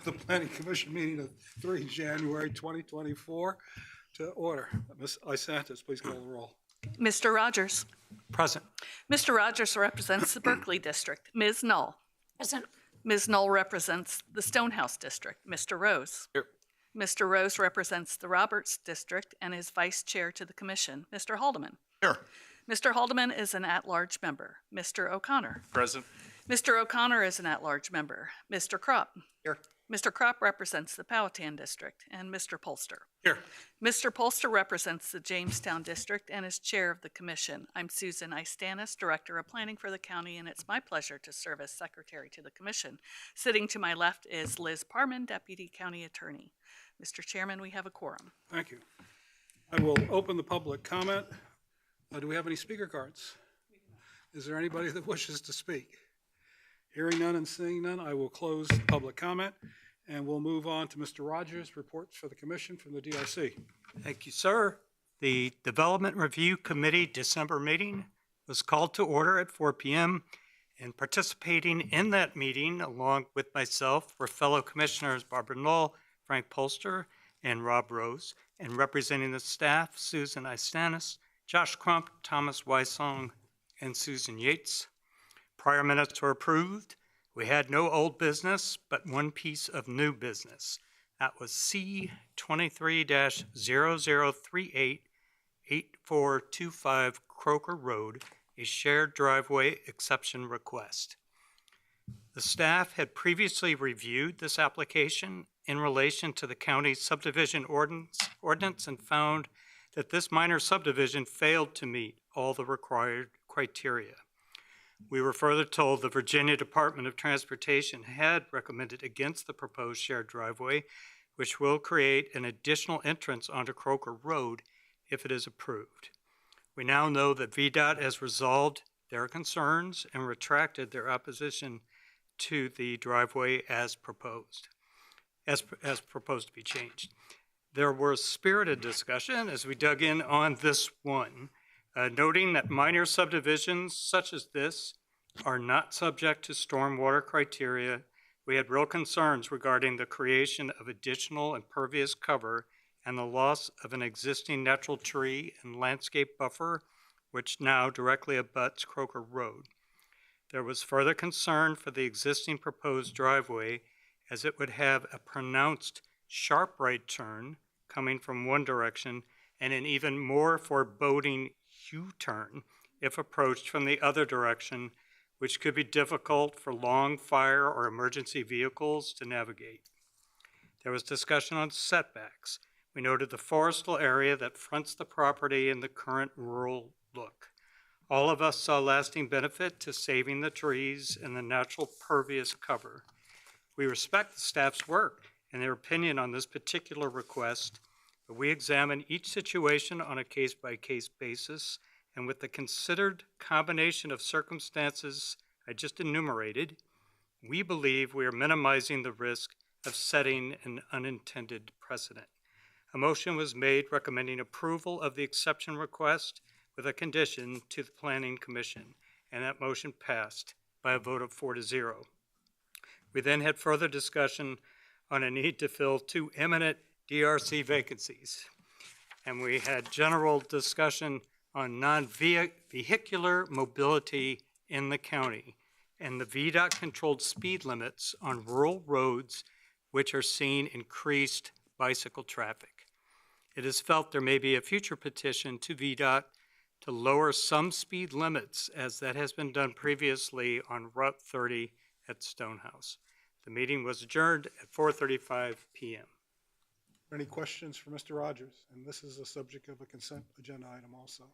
the Planning Commission meeting of 3 January 2024 to order. Ms. Isantis, please call the roll. Mr. Rogers. Present. Mr. Rogers represents the Berkeley District. Ms. Null. Present. Ms. Null represents the Stonehouse District. Mr. Rose. Here. Mr. Rose represents the Roberts District and is vice chair to the commission. Mr. Haldeman. Here. Mr. Haldeman is an at-large member. Mr. O'Connor. Present. Mr. O'Connor is an at-large member. Mr. Krapf. Here. Mr. Krapf represents the Powhatan District, and Mr. Polster. Here. Mr. Polster represents the Jamestown District and is chair of the commission. I'm Susan Istanis, Director of Planning for the county, and it's my pleasure to serve as secretary to the commission. Sitting to my left is Liz Parman, Deputy County Attorney. Mr. Chairman, we have a quorum. Thank you. I will open the public comment. Do we have any speaker cards? Is there anybody that wishes to speak? Hearing none and seeing none, I will close the public comment, and we'll move on to Mr. Rogers' reports for the commission from the DRC. Thank you, sir. The Development Review Committee December meeting was called to order at 4 p.m. and participating in that meeting along with myself were fellow commissioners Barbara Null, Frank Polster, and Rob Rose, and representing the staff, Susan Istanis, Josh Crump, Thomas Weissong, and Susan Yates. Prior minutes were approved. We had no old business, but one piece of new business. That was C23-0038 8425 Croaker Road, a shared driveway exception request. The staff had previously reviewed this application in relation to the county's subdivision ordinance and found that this minor subdivision failed to meet all the required criteria. We were further told the Virginia Department of Transportation had recommended against the proposed shared driveway, which will create an additional entrance onto Croaker Road if it is approved. We now know that VDOT has resolved their concerns and retracted their opposition to the driveway as proposed to be changed. There was spirited discussion as we dug in on this one, noting that minor subdivisions such as this are not subject to stormwater criteria. We had real concerns regarding the creation of additional impervious cover and the loss of an existing natural tree and landscape buffer, which now directly abuts Croaker Road. There was further concern for the existing proposed driveway as it would have a pronounced sharp right turn coming from one direction and an even more foreboding U-turn if approached from the other direction, which could be difficult for long fire or emergency vehicles to navigate. There was discussion on setbacks. We noted the forestal area that fronts the property in the current rural look. All of us saw lasting benefit to saving the trees and the natural pervious cover. We respect the staff's work and their opinion on this particular request, but we examine each situation on a case-by-case basis, and with the considered combination of circumstances I just enumerated, we believe we are minimizing the risk of setting an unintended precedent. A motion was made recommending approval of the exception request with a condition to the Planning Commission, and that motion passed by a vote of 4-0. We then had further discussion on a need to fill 2 imminent DRC vacancies, and we had general discussion on non-vehicular mobility in the county and the VDOT-controlled speed limits on rural roads which are seeing increased bicycle traffic. It is felt there may be a future petition to VDOT to lower some speed limits, as that has been done previously on Route 30 at Stonehouse. The meeting was adjourned at 4:35 p.m. Any questions for Mr. Rogers? And this is the subject of a consent agenda item also.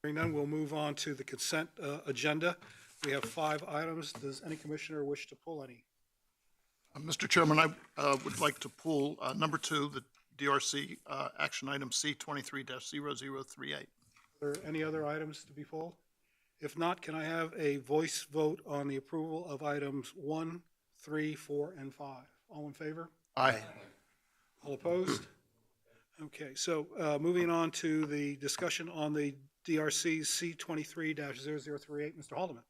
Hearing none, we'll move on to the consent agenda. We have 5 items. Does any commissioner wish to pull any? Mr. Chairman, I would like to pull number 2, the DRC action item C23-0038. Are there any other items to be pulled? If not, can I have a voice vote on the approval of items 1, 3, 4, and 5? All in favor? Aye. All opposed? Okay, so moving on to the discussion on the DRC C23-0038, Mr. Haldeman.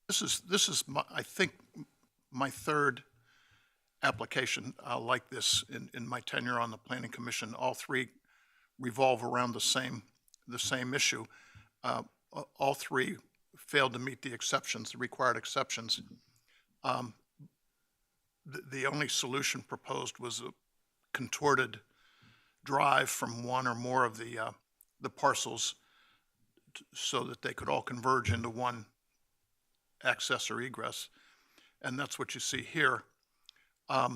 This is my, I think, my third application like this in my tenure on the Planning Commission. All three revolve around the same issue. All three failed to meet the exceptions, the required exceptions. The only solution proposed was a contorted drive from one or more of the parcels so that they could all converge into one access or egress. And that's what you see here. I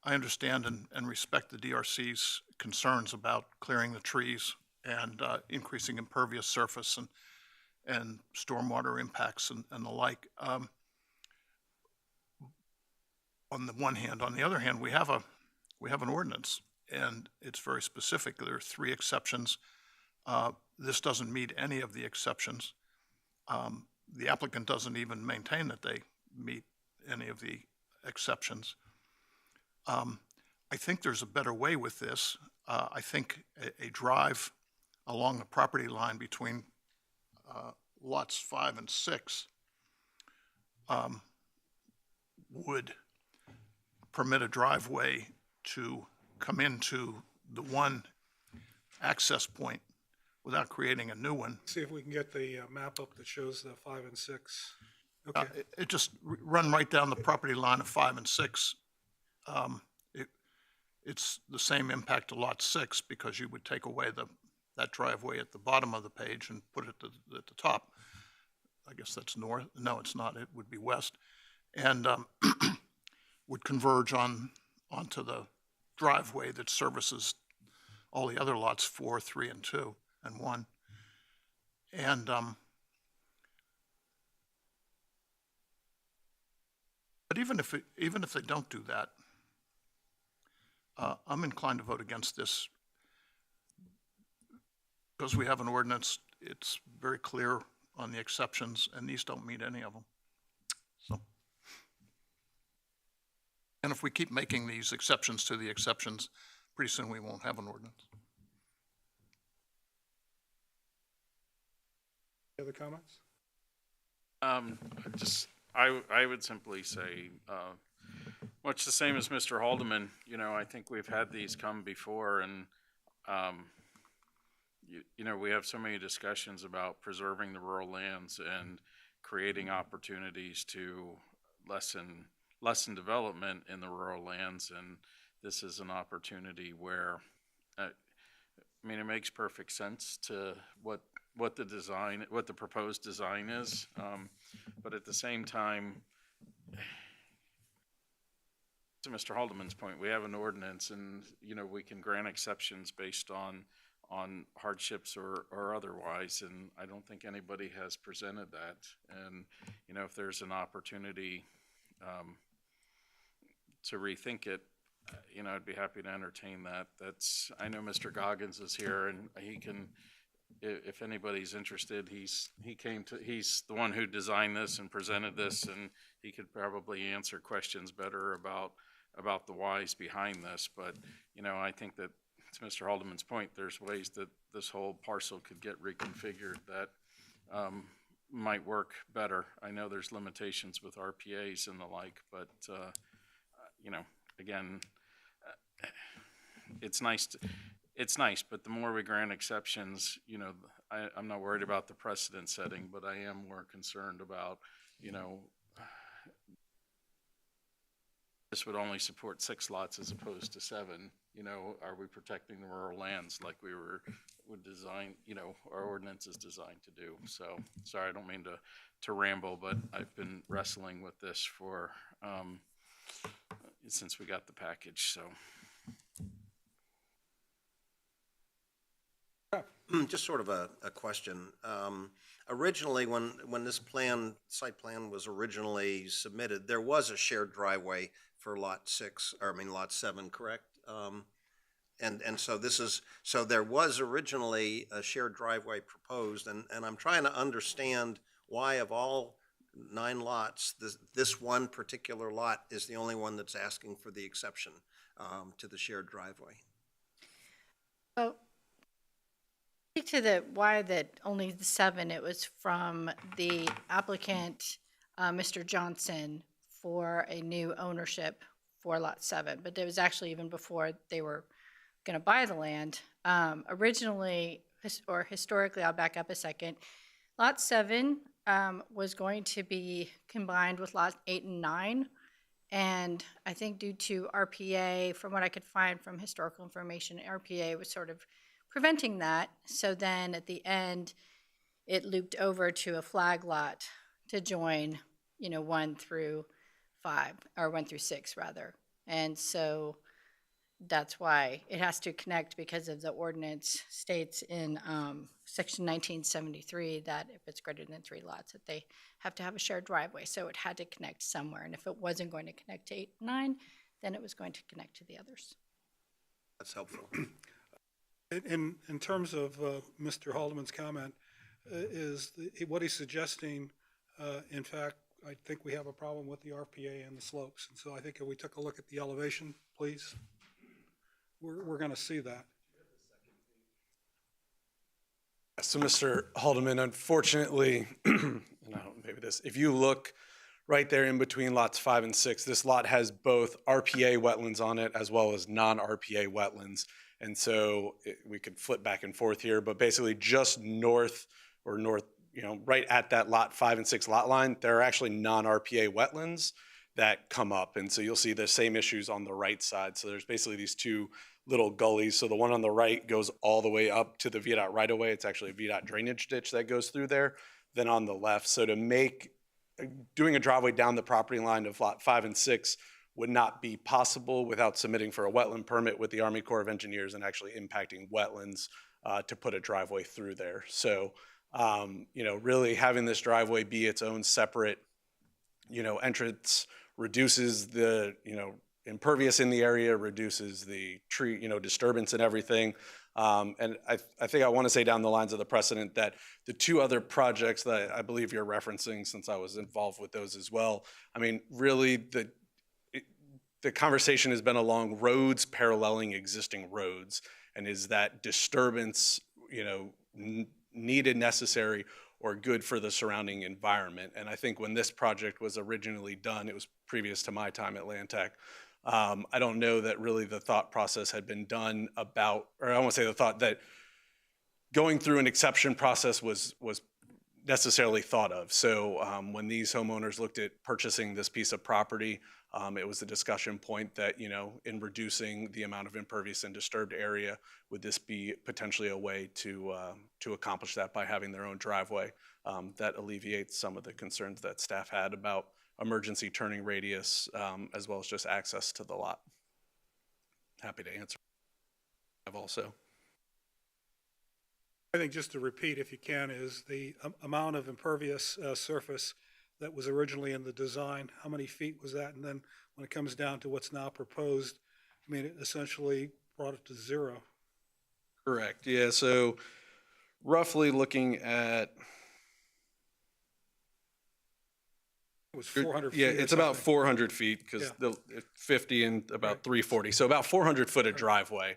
understand and respect the DRC's concerns about clearing the trees and increasing impervious surface and stormwater impacts and the like. On the one hand, on the other hand, we have an ordinance, and it's very specific. There are 3 exceptions. This doesn't meet any of the exceptions. The applicant doesn't even maintain that they meet any of the exceptions. I think there's a better way with this. I think a drive along the property line between lots 5 and 6 would permit a driveway to come into the one access point without creating a new one. See if we can get the map up that shows the 5 and 6. Okay. It just run right down the property line of 5 and 6. It's the same impact to lot 6 because you would take away that driveway at the bottom of the page and put it at the top. I guess that's north. No, it's not. It would be west. And would converge onto the driveway that services all the other lots 4, 3, and 2, and 1. And but even if they don't do that, I'm inclined to vote against this because we have an ordinance. It's very clear on the exceptions, and these don't meet any of them. So. And if we keep making these exceptions to the exceptions, pretty soon we won't have an ordinance. Any other comments? I would simply say, much the same as Mr. Haldeman, I think we've had these come before, and, we have so many discussions about preserving the rural lands and creating opportunities to lessen development in the rural lands, and this is an opportunity where, it makes perfect sense to what the proposed design is, but at the same time, to Mr. Haldeman's point, we have an ordinance, and we can grant exceptions based on hardships or otherwise, and I don't think anybody has presented that. And if there's an opportunity to rethink it, I'd be happy to entertain that. I know Mr. Goggins is here, and he can, if anybody's interested, he's the one who designed this and presented this, and he could probably answer questions better about the whys behind this. But I think that, to Mr. Haldeman's point, there's ways that this whole parcel could get reconfigured that might work better. I know there's limitations with RPAs and the like, but again, it's nice, but the more we grant exceptions, I'm not worried about the precedent setting, but I am more concerned about, this would only support 6 lots as opposed to 7. Are we protecting the rural lands like would design, our ordinance is designed to do? So, sorry, I don't mean to ramble, but I've been wrestling with this for, since we got the package, so. Just sort of a question. Originally, when this site plan was originally submitted, there was a shared driveway for lot 7, correct? And so there was originally a shared driveway proposed, and I'm trying to understand why of all 9 lots, this one particular lot is the only one that's asking for the exception to the shared driveway. Well, Speak to the why that only the 7, it was from the applicant, Mr. Johnson, for a new ownership for Lot 7, but it was actually even before they were going to buy the land. Originally, or historically, I'll back up a second, Lot 7 was going to be combined with Lot 8 and 9, and I think due to RPA, from what I could find from historical information, RPA was sort of preventing that. So then at the end, it looped over to a flag lot to join, 1 through 5, or 1 through 6 rather. And so that's why it has to connect, because of the ordinance states in section 1973 that if it's greater than 3 lots, that they have to have a shared driveway. So it had to connect somewhere. And if it wasn't going to connect to 8 and 9, then it was going to connect to the others. That's helpful. In terms of Mr. Haldeman's comment, what he's suggesting, in fact, I think we have a problem with the RPA and the slopes. And so I think if we took a look at the elevation, please, we're going to see that. So, Mr. Haldeman, unfortunately, and I don't, maybe this, if you look right there in between lots 5 and 6, this lot has both RPA wetlands on it as well as non-RPA wetlands. And so we could flip back and forth here, but basically just north, right at that lot 5 and 6 lot line, there are actually non-RPA wetlands that come up. And so you'll see the same issues on the right side. So there's basically these 2 little gullies. So the one on the right goes all the way up to the VDOT right of way. It's actually a VDOT drainage ditch that goes through there. Then on the left, so to make doing a driveway down the property line of lot 5 and 6 would not be possible without submitting for a wetland permit with the Army Corps of Engineers and actually impacting wetlands to put a driveway through there. So, really having this driveway be its own separate, entrance reduces the, impervious in the area, reduces the tree, disturbance and everything. And I think I want to say down the lines of the precedent that the 2 other projects that I believe you're referencing, since I was involved with those as well, I mean, really the conversation has been along roads paralleling existing roads, and is that disturbance, needed, necessary, or good for the surrounding environment? And I think when this project was originally done, it was previous to my time at Landtech. I don't know that really the thought process had been done about, or I won't say the thought that going through an exception process was necessarily thought of. So when these homeowners looked at purchasing this piece of property, it was a discussion point that, in reducing the amount of impervious and disturbed area, would this be potentially a way to accomplish that by having their own driveway? That alleviates some of the concerns that staff had about emergency turning radius, as well as just access to the lot. Happy to answer. I've also. I think just to repeat, if you can, is the amount of impervious surface that was originally in the design, how many feet was that? And then when it comes down to what's now proposed, I mean, it essentially brought it to 0. Correct. Yeah. So roughly looking at, It was 400 feet. yeah, or it's about something. 400 feet because the 50 and about 340. So about 400 foot of driveway.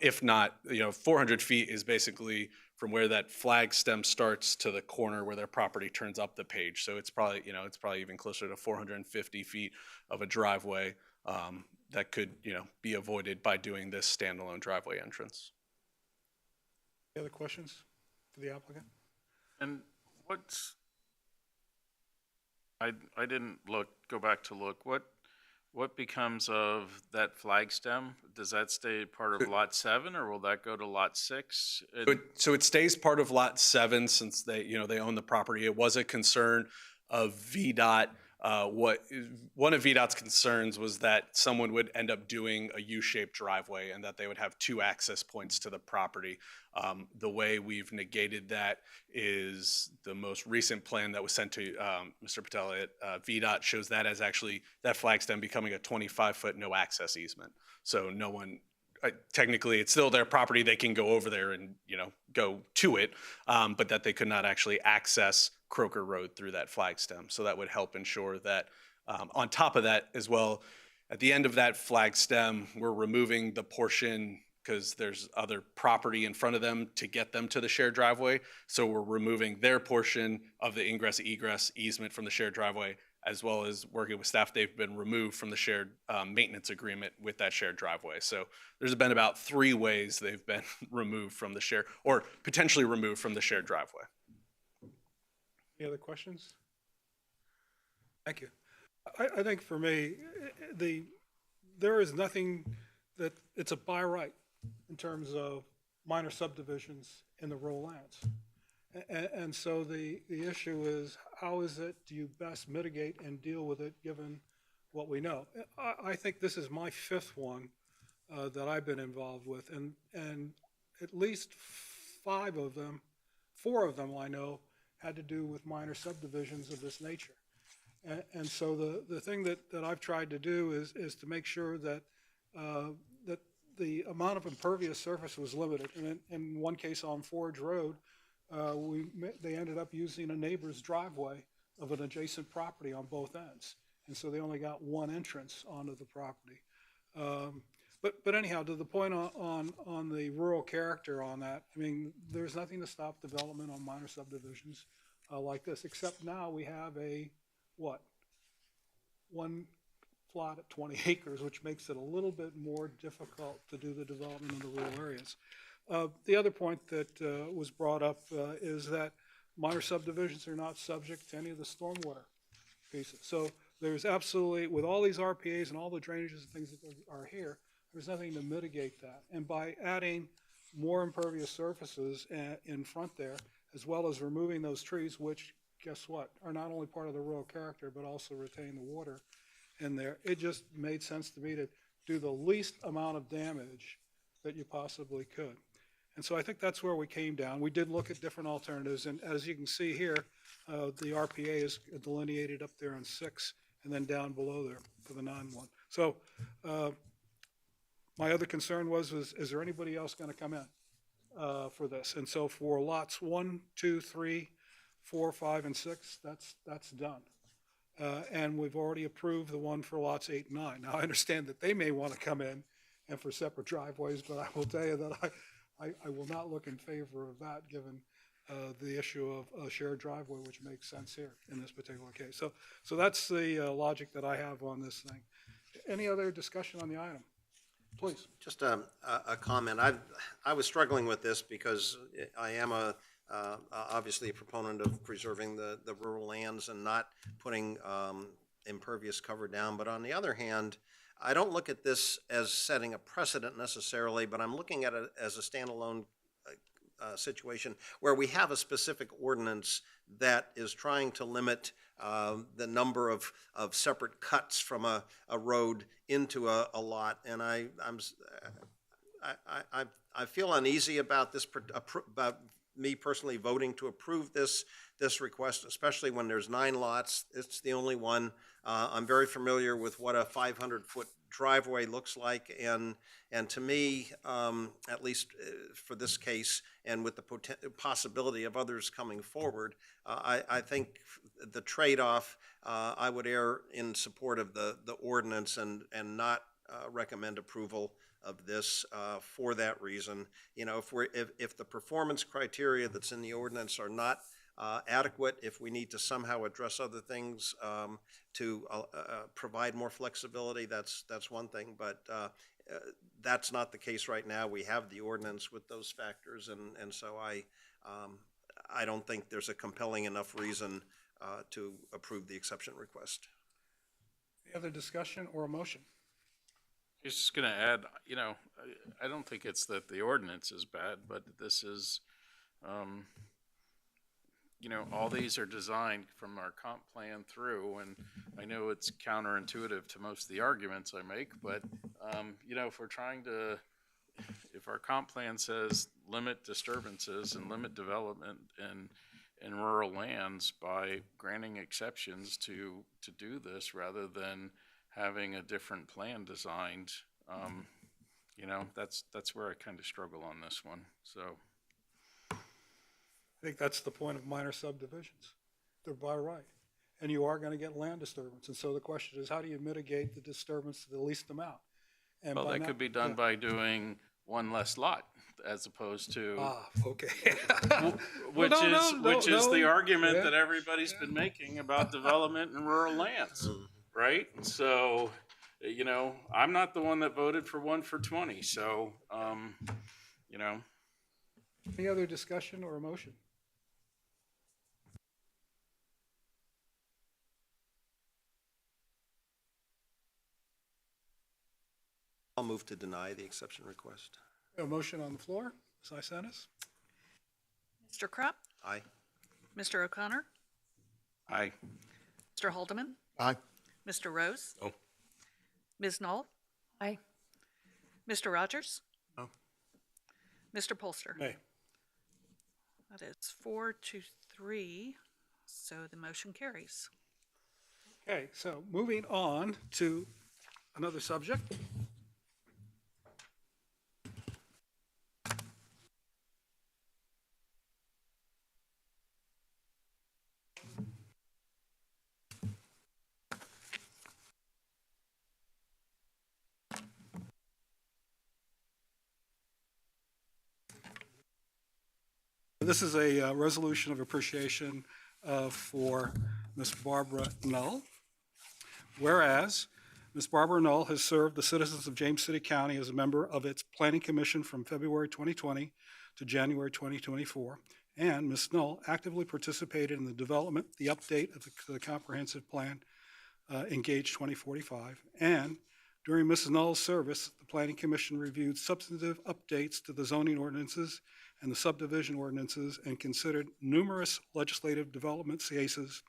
If not, 400 feet is basically from where that flag stem starts to the corner where their property turns up the page. So it's probably, even closer to 450 feet of a driveway that could, be avoided by doing this standalone driveway entrance. Any other questions for the applicant? And I didn't go back to look, what becomes of that flag stem? Does that stay part of lot 7, or will that go to lot 6? So it stays part of lot 7 since they own the property. It was a concern of VDOT. One of VDOT's concerns was that someone would end up doing a U-shaped driveway and that they would have 2 access points to the property. The way we've negated that is the most recent plan that was sent to Mr. Patel at VDOT shows that as actually that flag stem becoming a 25-foot no access easement. So no one, technically it's still their property. They can go over there and, go to it, but that they could not actually access Croaker Road through that flag stem. So that would help ensure that on top of that as well, at the end of that flag stem, we're removing the portion, because there's other property in front of them to get them to the shared driveway. So we're removing their portion of the ingress egress easement from the shared driveway, as well as working with staff. They've been removed from the shared maintenance agreement with that shared driveway. So there's been about 3 ways they've been removed from the shared, or potentially removed from the shared driveway. Any other questions? Thank you. I think for me, there is nothing that, it's a by right in terms of minor subdivisions in the rural lands. And so the issue is, how is it, do you best mitigate and deal with it given what we know? I think this is my 5th one that I've been involved with, and at least 4 of them I know had to do with minor subdivisions of this nature. And so the thing that I've tried to do is to make sure that that the amount of impervious surface was limited. And in one case on Forge Road, they ended up using a neighbor's driveway of an adjacent property on both ends. And so they only got one entrance onto the property. But anyhow, to the point on the rural character on that, I mean, there's nothing to stop development on minor subdivisions like this, except now we have one plot at 20 acres, which makes it a little bit more difficult to do the development in the rural areas. The other point that was brought up is that minor subdivisions are not subject to any of the stormwater pieces. So there's absolutely, with all these RPAs and all the drainages and things that are here, there's nothing to mitigate that. And by adding more impervious surfaces in front there, as well as removing those trees, which, guess what, are not only part of the rural character, but also retain the water in there, it just made sense to me to do the least amount of damage that you possibly could. And so I think that's where we came down. We did look at different alternatives, and as you can see here, the RPA is delineated up there on 6, and then down below there for the 9-1. So my other concern was is there anybody else going to come in for this? And so for lots 1, 2, 3, 4, 5, and 6, that's done. And we've already approved the one for lots 8 and 9. Now, I understand that they may want to come in and for separate driveways, but I will tell you that I will not look in favor of that, given the issue of a shared driveway, which makes sense here in this particular case. So that's the logic that I have on this thing. Any other discussion on the item? Please. Just a comment. I was struggling with this because I am obviously a proponent of preserving the rural lands and not putting impervious cover down. But on the other hand, I don't look at this as setting a precedent necessarily, but I'm looking at it as a standalone situation where we have a specific ordinance that is trying to limit the number of separate cuts from a road into a lot. And I feel uneasy about this, about me personally voting to approve this request, especially when there's 9 lots. It's the only one. I'm very familiar with what a 500-foot driveway looks like, and to me, at least for this case, and with the possibility of others coming forward, I think the trade-off, I would err in support of the ordinance and not recommend approval of this for that reason. You know, if the performance criteria that's in the ordinance are not adequate, if we need to somehow address other things to provide more flexibility, that's one thing. But that's not the case right now. We have the ordinance with those factors, and so I don't think there's a compelling enough reason to approve the exception request. Any other discussion or a motion? I was just going to add, you know, I don't think it's that the ordinance is bad, but this is, you know, all these are designed from our comp plan through, and I know it's counterintuitive to most of the arguments I make, but, you know, if our comp plan says limit disturbances and limit development in rural lands by granting exceptions to do this rather than having a different plan designed, you know, that's where I kind of struggle on this one. So I think that's the point of minor subdivisions. They're by right. And you are going to get land disturbance. And so the question is, how do you mitigate the disturbance to the least amount? And well, that could be done by doing one less lot as opposed to, Okay. which is the argument Yeah. that everybody's been making about development in rural lands, right? So, you know, I'm not the one that voted for 1 for 20, so, you know. Any other discussion or motion? I'll move to deny the exception request. A motion on the floor, Ms. Isenas? Mr. Krapf, Aye. Mr. O'Connor, Aye. Mr. Haldeman, Aye. Mr. Rose. No. Ms. Null. Aye. Mr. Rogers. No. Mr. Polster. Nay. That is 4-3, so the motion carries. Okay, so moving on to another subject. This is a resolution of appreciation for Ms. Barbara Null. Whereas Ms. Barbara Null has served the citizens of James City County as a member of its Planning Commission from February 2020 to January 2024, and Ms. Null actively participated in the development, the update of the comprehensive plan, Engage 2045, and during Mrs. Null's service, the Planning Commission reviewed substantive updates to the zoning ordinances and the subdivision ordinances and considered numerous legislative development cases.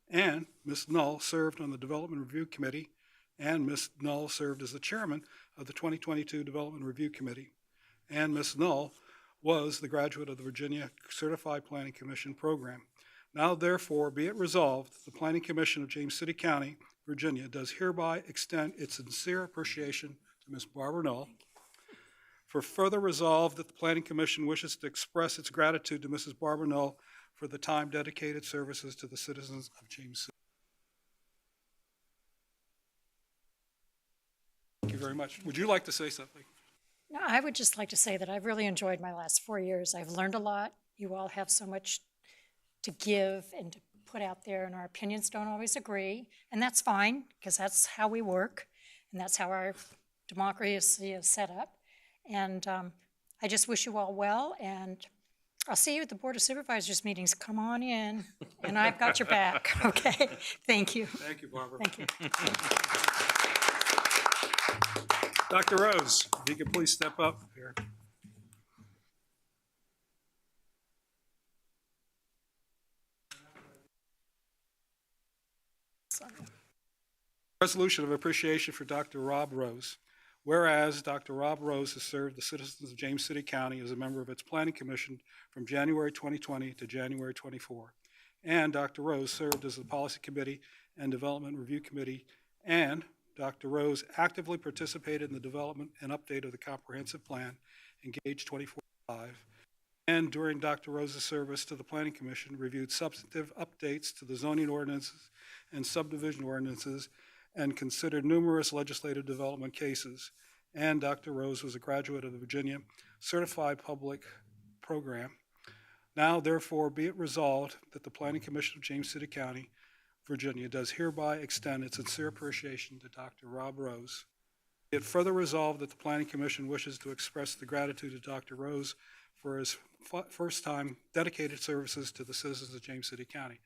And Ms. Null served on the Development Review Committee, and Ms. Null served as the chairman of the 2022 Development Review Committee. And Ms. Null was the graduate of the Virginia Certified Planning Commission program. Now therefore be it resolved, the Planning Commission of James City County, Virginia, does hereby extend its sincere appreciation to Ms. Barbara Null. For further resolved that the Planning Commission wishes to express its gratitude to Mrs. Barbara Null for the time dedicated services to the citizens of James City. Thank you very much. Would you like to say something? No, I would just like to say that I've really enjoyed my last 4 years. I've learned a lot. You all have so much to give and to put out there, and our opinions don't always agree, and that's fine, because that's how we work, and that's how our democracy is set up. And I just wish you all well, and I'll see you at the Board of Supervisors meetings. Come on in, and I've got your back, okay? Thank you. Thank you, Barbara. Thank you. Dr. Rose, if you could please step up here. Resolution of appreciation for Dr. Rob Rose. Whereas Dr. Rob Rose has served the citizens of James City County as a member of its Planning Commission from January 2020 to January 24. And Dr. Rose served as the Policy Committee and Development Review Committee, and Dr. Rose actively participated in the development and update of the comprehensive plan, Engage 2045, and during Dr. Rose's service to the Planning Commission, reviewed substantive updates to the zoning ordinances and subdivision ordinances and considered numerous legislative development cases. And Dr. Rose was a graduate of the Virginia Certified Public Program. Now, therefore, be it resolved that the Planning Commission of James City County, Virginia, does hereby extend its sincere appreciation to Dr. Rob Rose. Be it further resolved that the Planning Commission wishes to express the gratitude of Dr. Rose for his first-time dedicated services to the citizens of James City County.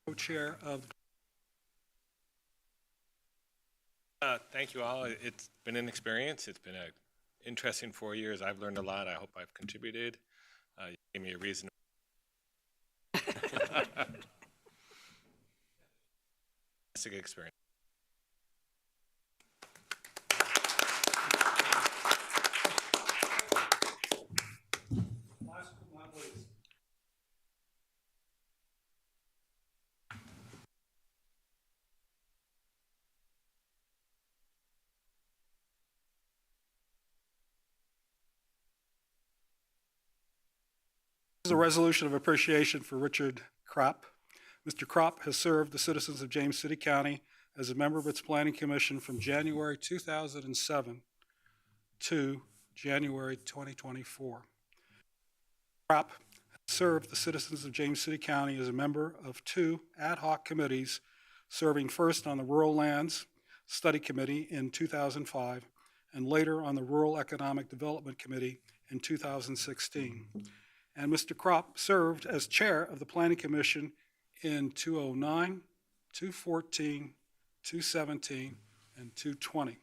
Co-chair of Thank you all. It's been an experience. It's been an interesting 4 years. I've learned a lot. I hope I've contributed. You gave me a reason. It's a good experience. last but not least. This is a resolution of appreciation for Richard Krapf. Mr. Krapf has served the citizens of James City County as a member of its Planning Commission from January 2007 to January 2024. Krapf served the citizens of James City County as a member of 2 ad hoc committees, serving first on the Rural Lands Study Committee in 2005 and later on the Rural Economic Development Committee in 2016. And Mr. Krapf served as chair of the Planning Commission in 2009, 2014, 2017, and 2020.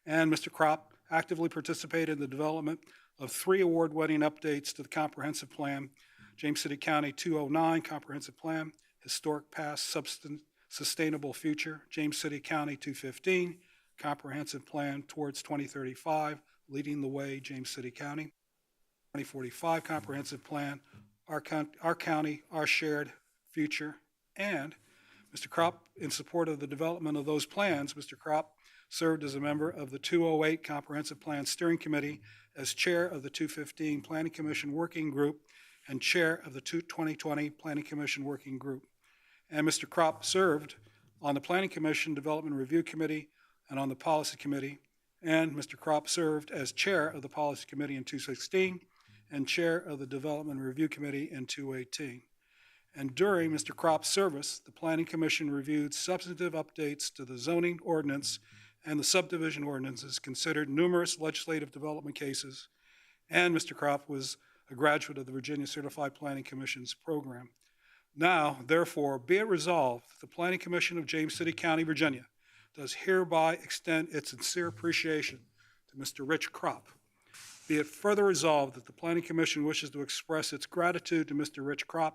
And Mr. Krapf actively participated in the development of 3 award-winning updates to the comprehensive plan: James City County 209 Comprehensive Plan, Historic Past, Sustainable Future, James City County 215 Comprehensive Plan Towards 2035, Leading the Way, James City County 2045 Comprehensive Plan, Our County, Our Shared Future. And Mr. Krapf, in support of the development of those plans, Mr. Krapf served as a member of the 208 Comprehensive Plan Steering Committee, as chair of the 215 Planning Commission Working Group, and chair of the 2020 Planning Commission Working Group. And Mr. Krapf served on the Planning Commission Development Review Committee and on the Policy Committee. And Mr. Krapf served as chair of the Policy Committee in 2016 and chair of the Development Review Committee in 2018. And during Mr. Krapf's service, the Planning Commission reviewed substantive updates to the zoning ordinance and the subdivision ordinances, considered numerous legislative development cases, and Mr. Krapf was a graduate of the Virginia Certified Planning Commission's program. Now, therefore, be it resolved that the Planning Commission of James City County, Virginia, does hereby extend its sincere appreciation to Mr. Rich Krapf. Be it further resolved that the Planning Commission wishes to express its gratitude to Mr. Rich Krapf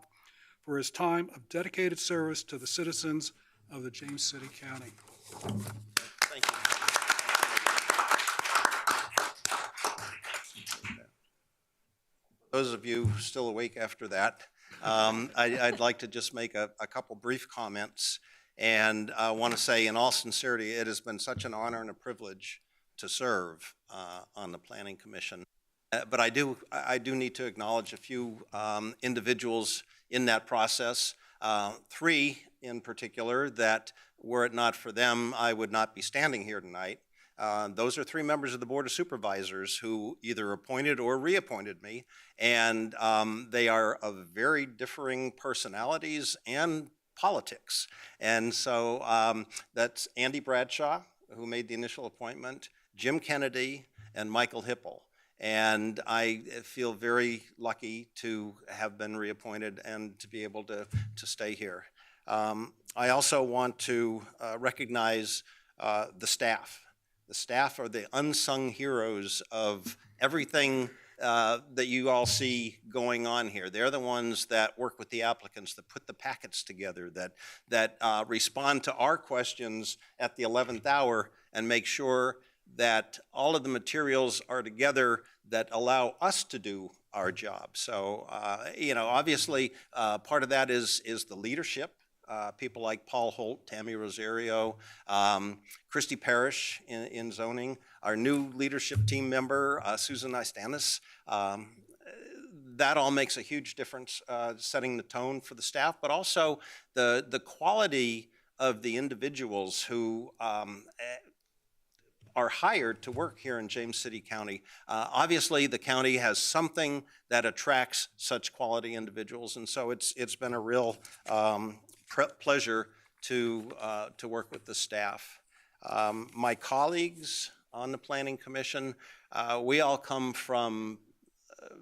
for his time of dedicated service to the citizens of the James City County. Thank you. Those of you still awake after that, I'd like to just make a couple brief comments, and I want to say in all sincerity, it has been such an honor and a privilege to serve on the Planning Commission. But I do need to acknowledge a few individuals in that process, 3 in particular, that were it not for them, I would not be standing here tonight. Those are 3 members of the Board of Supervisors who either appointed or reappointed me, and they are of very differing personalities and politics. And so that's Andy Bradshaw, who made the initial appointment, Jim Kennedy, and Michael Hipple. And I feel very lucky to have been reappointed and to be able to stay here. I also want to recognize the staff. The staff are the unsung heroes of everything that you all see going on here. They're the ones that work with the applicants, that put the packets together, that respond to our questions at the 11th hour and make sure that all of the materials are together that allow us to do our job. So, obviously, part of that is the leadership. People like Paul Holt, Tammy Rosario, Christy Parrish in zoning, our new leadership team member, Susan Istanis. That all makes a huge difference, setting the tone for the staff, but also the quality of the individuals who are hired to work here in James City County. Obviously, the county has something that attracts such quality individuals, and so it's been a real pleasure to work with the staff. My colleagues on the Planning Commission, we all come from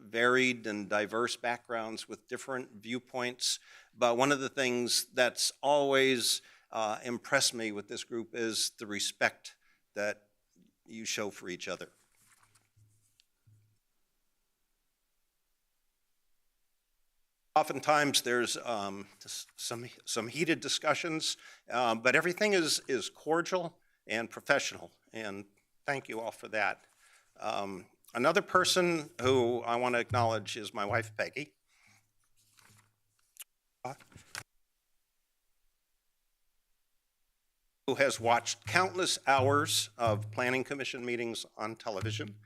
varied and diverse backgrounds with different viewpoints, but one of the things that's always impressed me with this group is the respect that you show for each other. Oftentimes there's some heated discussions, but everything is cordial and professional, and thank you all for that. Another person who I want to acknowledge is my wife, Peggy. Who has watched countless hours of Planning Commission meetings on television,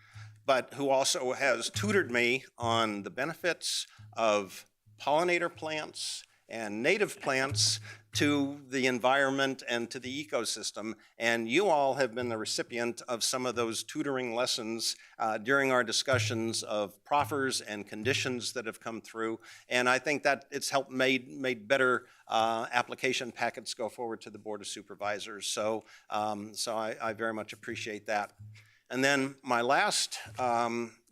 but who also has tutored me on the benefits of pollinator plants and native plants to the environment and to the ecosystem. And you all have been the recipient of some of those tutoring lessons during our discussions of proffers and conditions that have come through. And I think that it's helped made better application packets go forward to the Board of Supervisors. So, I very much appreciate that. And then my last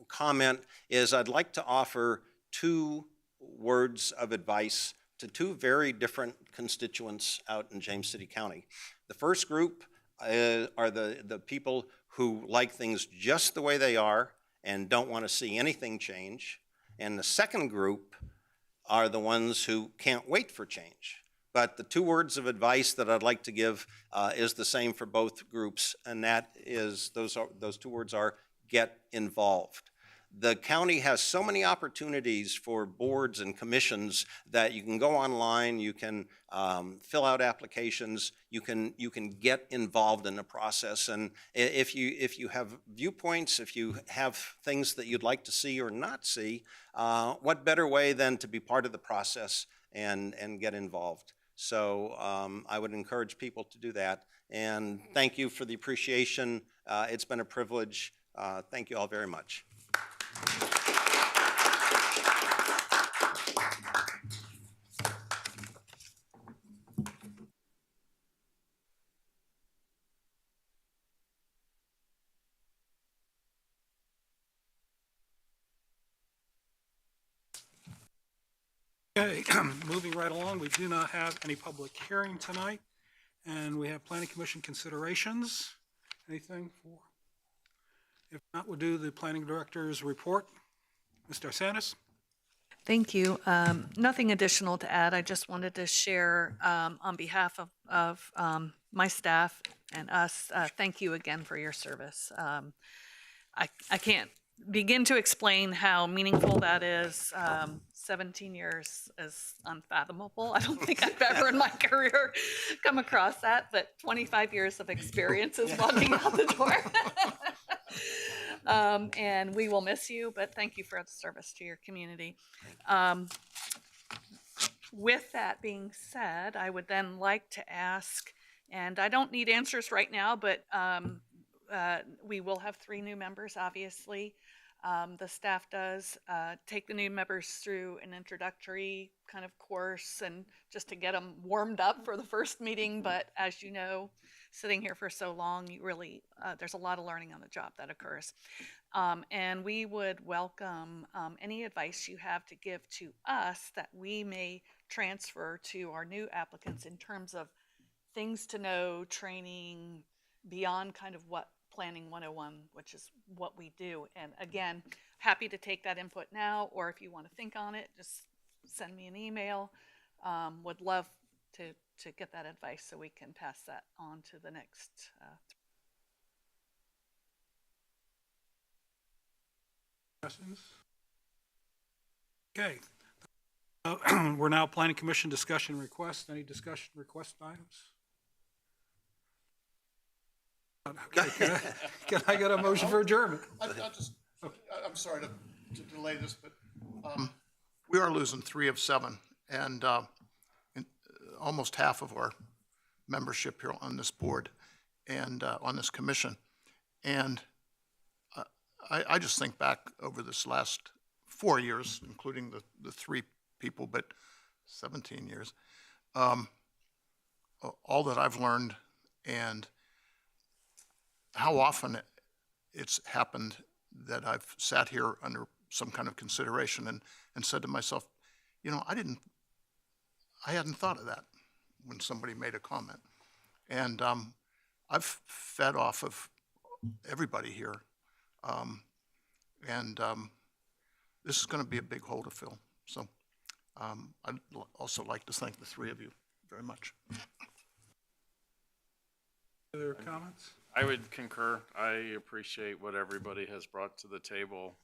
comment is I'd like to offer 2 words of advice to 2 very different constituents out in James City County. The first group are the people who like things just the way they are and don't want to see anything change. And the second group are the ones who can't wait for change. But the 2 words of advice that I'd like to give is the same for both groups, and that is those 2 words are get involved. The county has so many opportunities for boards and commissions that you can go online, you can fill out applications, you can get involved in the process. And if you have viewpoints, if you have things that you'd like to see or not see, what better way than to be part of the process and get involved? So I would encourage people to do that. And thank you for the appreciation. It's been a privilege. Thank you all very much. Okay, moving right along, we do not have any public hearing tonight, and we have planning commission considerations. Anything for? If not, we'll do the planning director's report. Mr. Arsanis? Thank you. Nothing additional to add. I just wanted to share on behalf of my staff and us, thank you again for your service. I can't begin to explain how meaningful that is. 17 years is unfathomable. I don't think I've ever in my career come across that, but 25 years of experience is walking out the door. And we will miss you, but thank you for the service to your community. With that being said, I would then like to ask, and I don't need answers right now, but we will have 3 new members, obviously. The staff does take the new members through an introductory kind of course and just to get them warmed up for the first meeting. But as you know, sitting here for so long, you really, there's a lot of learning on the job that occurs. And we would welcome any advice you have to give to us that we may transfer to our new applicants in terms of things to know, training, beyond kind of what Planning 101, which is what we do. And again, happy to take that input now, or if you want to think on it, just send me an email. Would love to get that advice so we can pass that on to the next. Questions? Okay. We're now planning commission discussion requests. Any discussion request items? Okay, can I get a motion for adjournment? I'm sorry to delay this, but we are losing 3 of 7, and almost half of our membership here on this board and on this commission. And I just think back over this last 4 years, including the 3 people, but 17 years, all that I've learned and how often it's happened that I've sat here under some kind of consideration and said to myself, you know, I hadn't thought of that when somebody made a comment. And I've fed off of everybody here. This is going to be a big hole to fill. So I'd also like to thank the 3 of you very much. Other comments? I would concur. I appreciate what everybody has brought to the table.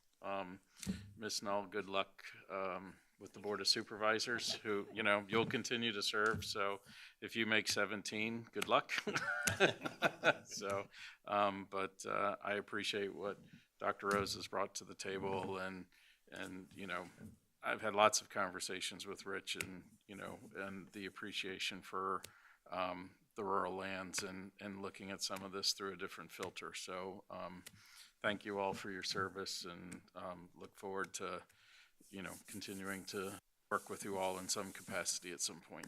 Ms. Null, good luck with the Board of Supervisors, who, you know, you'll continue to serve. So if you make 17, good luck. So, but I appreciate what Dr. Rose has brought to the table, and you know, I've had lots of conversations with Rich, and you know, and the appreciation for the rural lands and looking at some of this through a different filter. So thank you all for your service, and look forward to, you know, continuing to work with you all in some capacity at some point.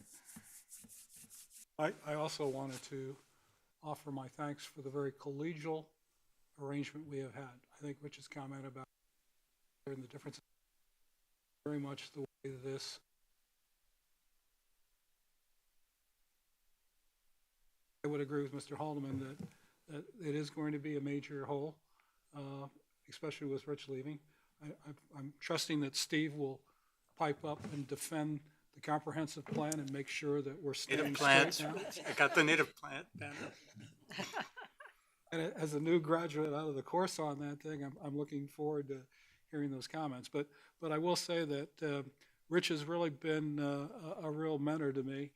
I also wanted to offer my thanks for the very collegial arrangement we have had. I think Rich's comment about and the difference very much the way this I would agree with Mr. Haldeman that it is going to be a major hole, especially with Rich leaving. I'm trusting that Steve will pipe up and defend the comprehensive plan and make sure that we're staying Native straight plants. now. I got the native plant banner. And as a new graduate out of the course on that thing, I'm looking forward to hearing those comments. But I will say that Rich has really been a real mentor to me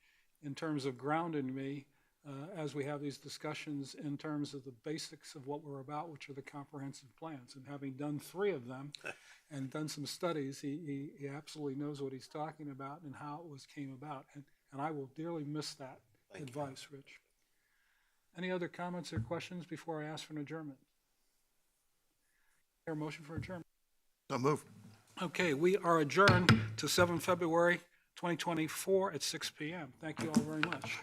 in terms of grounding me as we have these discussions in terms of the basics of what we're about, which are the comprehensive plans. And having done 3 of them and done some studies, he absolutely knows what he's talking about and how it came about. And I will dearly miss that advice, Rich. Any other comments or questions before I ask for an adjournment? Is there a motion for adjournment? So move. Okay, we are adjourned to 7 February 2024 at 6 p.m. Thank you all very much.